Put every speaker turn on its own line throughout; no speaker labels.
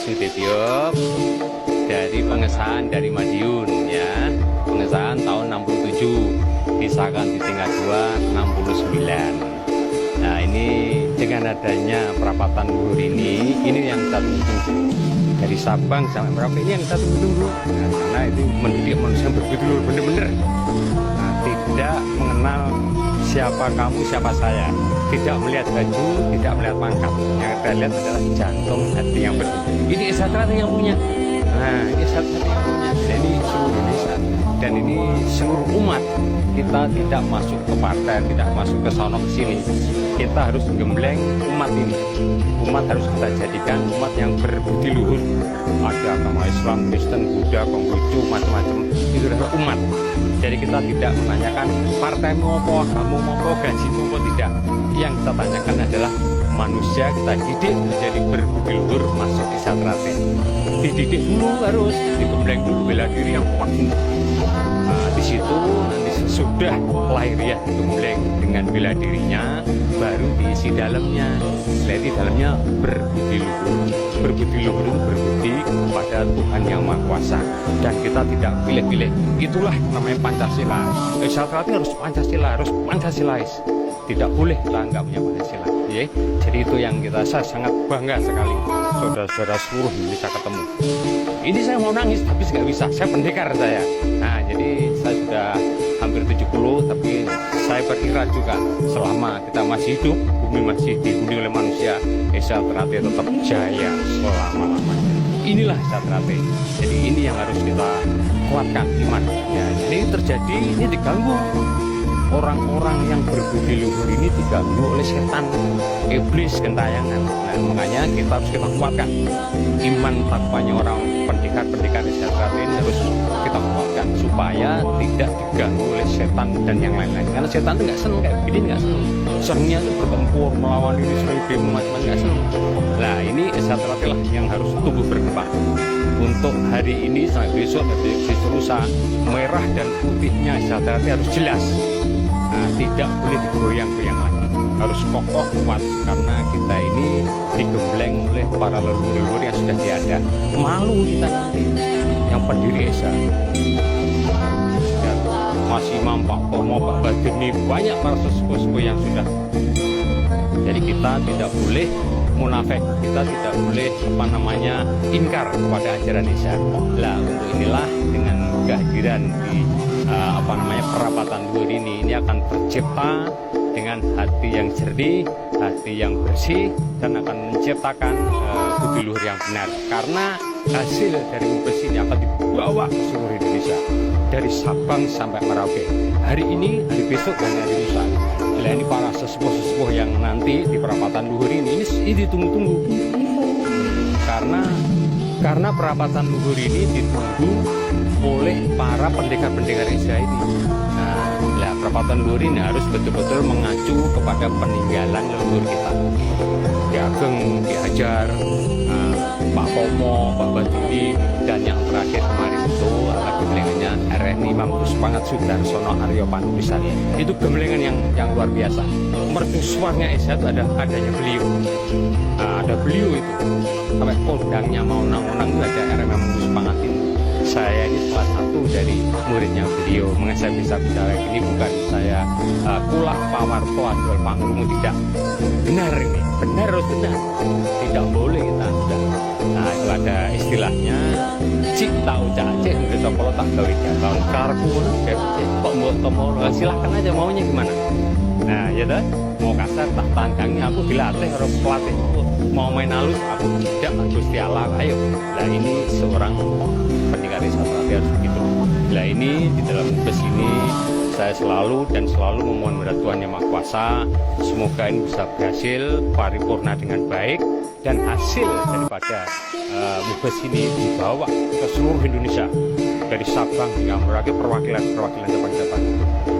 Sudetyo dari pengesahan dari Madiun ya, pengesahan tahun 67, disahkan di tingkat 2 69. Nah ini dengan adanya perapatan luhur ini yang kita tunggu dari Sabang sampai Merauke, ini yang kita tunggu. Nah, karena itu mendidik manusia yang berbudi luhur bener-bener. Nah, tidak mengenal siapa kamu siapa saya, tidak melihat baju, tidak melihat pangkat, yang kita lihat adalah jantung hati yang bersih. Ini Esatrate yang punya. Nah ini Esatrate yang punya, dan ini seluruh Indonesia dan ini seluruh umat. Kita tidak masuk ke partai, tidak masuk ke sono ke sini. Kita harus gembleng umat ini. Umat harus kita jadikan umat yang berbudi luhur. Ada agama Islam, Kristen, Buddha, Konghucu, macam-macam. Itu adalah umat. Jadi kita tidak menanyakan partai mau apa, kamu mau apa, gaji mau apa, tidak. Yang kita tanyakan adalah manusia kita didik menjadi berbudi luhur, masuk di Esatrate. Dididik dulu harus, digembleng dulu bela diri yang kuat. Nah, di situ nanti sudah lahiriah digembleng dengan bela dirinya, baru diisi dalamnya. Jadi dalamnya berbudi luhur. Berbudi luhur itu berbudi kepada Tuhan Yang Maha Kuasa, dan kita tidak pilih-pilih. Itulah namanya Pancasila. Esatrate harus Pancasila, harus Pancasilais. Tidak boleh kita nggak punya Pancasila. Ya. Jadi itu yang saya sangat bangga sekali. Saudara-saudara seluruh Indonesia ketemu. Ini saya mau nangis tapi nggak bisa. Saya pendekar saya. Nah jadi saya sudah hampir 70, tapi saya berkira juga selama kita masih hidup, bumi masih dihuni oleh manusia, Esatrate tetap jaya selama-lamanya. Inilah Esatrate. Jadi ini yang harus kita kuatkan iman. Ya, ini terjadi, ini diganggu. Orang-orang yang berbudi luhur ini diganggu oleh setan, iblis, gentayangan. Nah, makanya kita harus kita kuatkan iman takwanya orang pendekar-pendekar Esatrate ini harus kita kuatkan supaya tidak diganggu oleh setan dan yang lain-lain. Karena setan itu nggak seneng kayak begini, nggak seneng. Senengnya itu bertempur melawan diri sendiri, macam-macam, nggak seneng. Nah ini Esatrate lah yang harus tumbuh berkembang. Untuk hari ini sampai besok, besok lusa, merah dan putihnya Esatrate harus jelas. Nah, tidak boleh digoyang-goyang lagi, harus kokoh kuat, karena kita ini digembleng oleh para leluhur yang sudah tiada. Malu kita nanti yang pendiri Esa ya, Mas Imam, Pak Tomo, Pak Badini, banyak para sesepuh yang sudah. Jadi kita tidak boleh munafik, kita tidak boleh ingkar kepada ajaran Esa. Lah untuk inilah dengan kehadiran di perapatan luhur ini akan tercipta dengan hati yang jernih, hati yang bersih, dan akan menciptakan budi luhur yang benar. Karena hasil dari Mubes ini akan dibawa ke seluruh Indonesia, dari Sabang sampai Merauke. Hari ini, hari besok, dan hari lusa. Nah, ini para sesepuh-sesepuh yang nanti di perapatan luhur ini ditunggu-tunggu. Karena perapatan luhur ini ditunggu oleh para pendekar-pendekar Esa ini. Nah, perapatan luhur ini harus betul-betul mengacu kepada peninggalan leluhur kita. Ki Ageng, Ki Hajar, Pak Tomo, Pak Badini, dan yang terakhir kemarin itu gemblengannya RNI Imam Puspangat Sudarsono Aryo Panulisan. Itu gemblengan yang luar biasa. Mercusuarnya Esa itu adanya beliau. Nah, ada beliau itu. Sampai kondangnya mau nang-nang itu ada RNI Imam Puspangat ini. Saya ini salah satu dari muridnya beliau. Mengapa saya bisa bicara ini, bukan saya kulah pawarto adol pangrumu, tidak. Benar ini, benar harus benar. Tidak boleh kita sudah. Nah itu ada istilahnya, cik tahu cacik, udah kalau tak gawe tahun karku, kok mau tomo, silahkan aja maunya gimana. Nah ya dah, mau kasar tak tangkangi, aku dilatih harus pelatih. Mau main halus, aku tidak, Gusti Allah, ayo. Nah ini seorang pendekar Esatrate harus begitu. Nah ini di dalam bus ini saya selalu memohon kepada Tuhan Yang Maha Kuasa, semoga ini bisa berhasil paripurna dengan baik, dan hasil daripada Mubes ini dibawa ke seluruh Indonesia, dari Sabang hingga Merauke, perwakilan Jepang.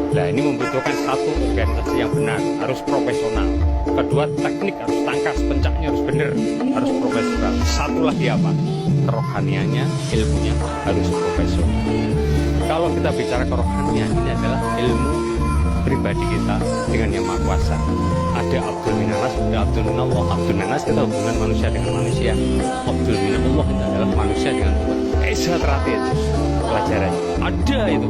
Nah ini membutuhkan satu organisasi yang benar, harus profesional. Kedua, teknik harus tangkas, pencaknya harus benar, harus profesional. Satu lagi apa? Kerohaniannya, ilmunya harus profesional. Kalau kita bicara kerohanian, ini adalah ilmu pribadi kita dengan Yang Maha Kuasa. Ada Abdul Minanas, ada Abdul Minallah. Abdul Minanas kita hubungan manusia dengan manusia. Abdul Minallah itu adalah manusia dengan Tuhan. Esa terakhir itu pelajarannya. Ada itu.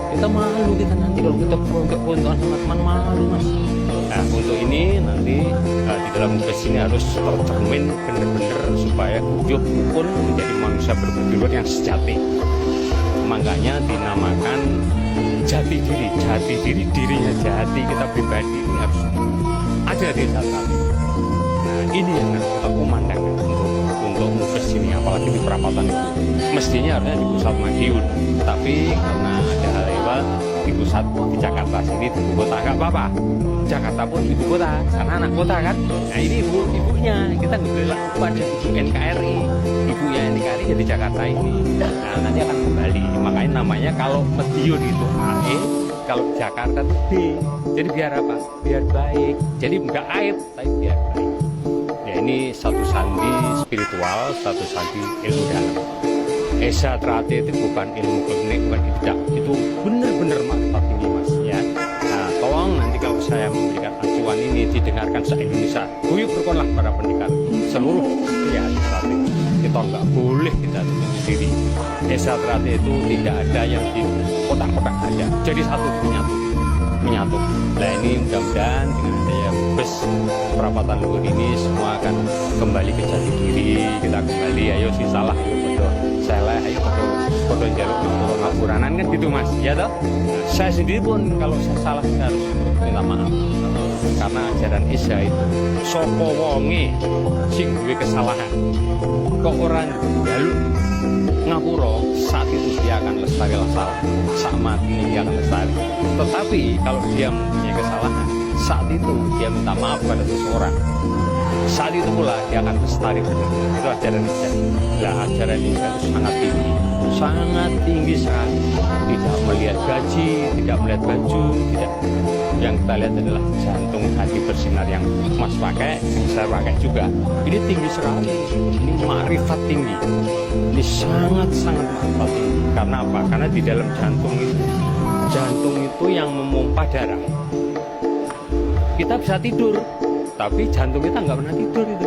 Kita malu kita nanti kalau kita beruntungan sama teman, malu mas. Nah untuk ini nanti di dalam tugas ini harus tercermin benar-benar supaya hidup pun menjadi manusia berbudi yang sejati. Makanya dinamakan jati diri, dirinya jati kita pribadi ini harus ada di saat kami. Nah ini yang harus kita kumandangkan untuk tugas ini, apalagi di perapatan itu. Mestinya harusnya di pusat Madiun, tapi karena ada hal lewat di pusat di Jakarta sini, di ibu kota nggak apa-apa. Jakarta pun ibu kota, sana anak kota kan. Nah ini ibunya kita nggak pada ibu NKRI, ibunya NKRI jadi Jakarta ini. Nah nanti akan kembali. Makanya namanya kalau Madiun itu AE, kalau Jakarta itu B. Jadi biar apa? Biar baik. Jadi nggak aib, tapi biar baik. Ya ini satu sandi spiritual, satu sandi ilmu dalam. Esa terate itu bukan ilmu klinik, bukan tidak. Itu benar-benar makrifat tinggi mas ya. Nah tolong nanti kalau saya memberikan acuan ini didengarkan se-Indonesia. Guyup rukunlah para pendekar seluruh ya terate. Kita nggak boleh kita sendiri. Esa terate itu tidak ada yang di kotak-kotak aja. Jadi satu menyatu. Nah ini mudah-mudahan dengan adanya bus perapatan luhur ini semua akan kembali ke jati diri. Kita kembali, ayo si salah, ayo salah, ayo foto jaluk ngapuranan kan gitu mas, ya toh. Saya sendiri pun kalau saya salah saya harus minta maaf karena ajaran Isya itu sopo wonge sing duwe kesalahan kok orang jaluk ngapura, saat itu dia akan lestari salah, saat mati dia akan lestari. Tetapi kalau dia mempunyai kesalahan, saat itu dia minta maaf pada seseorang, saat itu pula dia akan lestari benar-benar. Itu ajaran Isya. Nah ajaran Isya itu sangat tinggi sekali. Tidak melihat gaji, tidak melihat baju, tidak. Yang kita lihat adalah jantung hati bersinar yang mas pakai, yang saya pakai juga. Ini tinggi sekali. Ini makrifat tinggi. Ini sangat-sangat makrifat tinggi. Karena apa? Karena di dalam jantung itu yang memompa darah. Kita bisa tidur, tapi jantung kita nggak pernah tidur itu.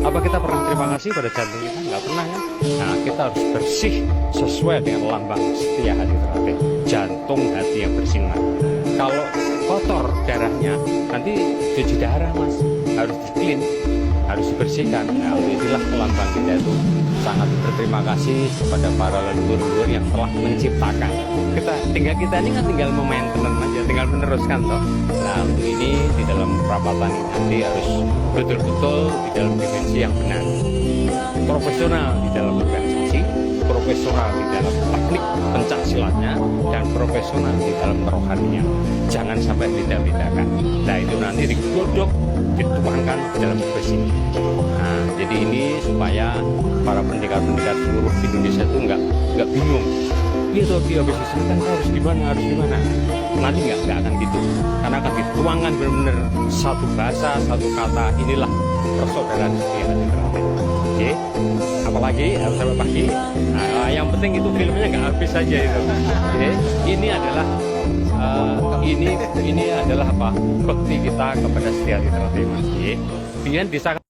Apa kita pernah terima kasih pada jantung kita? Nggak pernah kan? Nah kita harus bersih sesuai dengan lambang setia hati terakhir. Jantung hati yang bersinar. Kalau kotor darahnya, nanti cuci darah mas, harus di-clean, harus dibersihkan. Nah itulah lambang kita itu sangat berterima kasih kepada para leluhur yang telah menciptakan. Kita ini kan tinggal memaintenance aja, tinggal meneruskan toh. Nah untuk ini di dalam perapatan ini nanti harus betul-betul di dalam dimensi yang benar, profesional di dalam organisasi, profesional di dalam teknik pencak silatnya, dan profesional di dalam kerohaninya. Jangan sampai beda-bedakan. Nah itu nanti digodok, dituangkan ke dalam tugas ini. Nah jadi ini supaya para pendekar-pendekar seluruh Indonesia itu nggak bingung. Dia habis diserahkan harus gimana. Nanti nggak akan gitu, karena akan dituangkan benar-benar satu bahasa, satu kata. Inilah persaudaraan setia hati terakhir. Oke, apalagi harus sampai pagi. Nah, yang penting itu filmnya nggak habis saja itu. Oke, ini adalah ini adalah apa? Bekti kita kepada setia hati terakhir. Oke, dengan disahkan